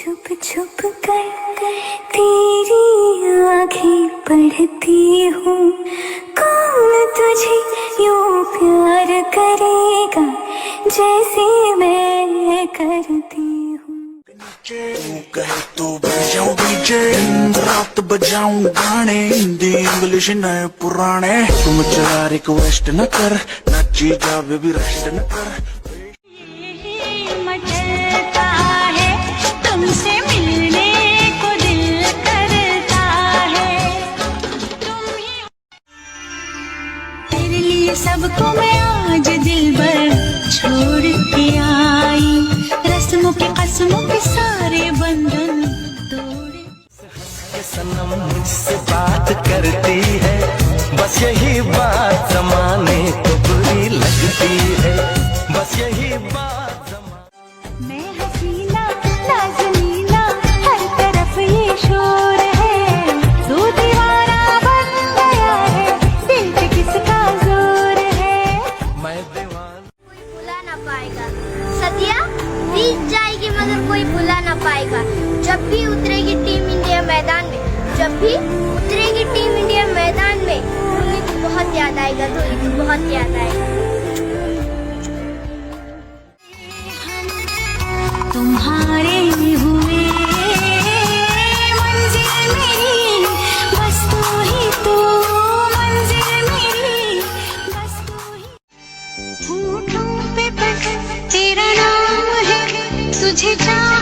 छुप छुप कर तेरी आँखें पढ़ती हूँ। कौन तुझे यूं प्यार करेगा जैसे मैं करती हूँ। कहे तो बजाऊं डीजे, रात बजाऊं गाने, हिंदी इंग्लिश नए पुराने। तुम चला रिक्वेस्ट न कर, नची जा बेबी रेस्ट न कर। मचलता है तुमसे मिलने को दिल करता है। तुम ही तेरे लिए सबको मैं आज दिल भर छोड़ के आई। रस्मों के कसमों के सारे बंधन तोड़े। सनम मुझसे बात करती है, बस यही बात जमाने को बुरी लगती है, बस यही बात मैं हसीना नाज़नीना, हर तरफ ये शोर है। तू दीवाना बन गया है, दिल पे किसका जोर है। मैं दीवान। कोई भुला ना पाएगा, सदियां बीत जाएगी मगर कोई भुला ना पाएगा। जब भी उतरेगी टीम इंडिया मैदान में, जब भी उतरेगी टीम इंडिया मैदान में, धोनी को बहुत याद आएगा, धोनी को बहुत याद आएगा। तुम्हारे हुए मंजिल मेरी, बस तू ही तू मंजिल मेरी, बस तू ही। होठों पे बस तेरा नाम है, तुझे चाह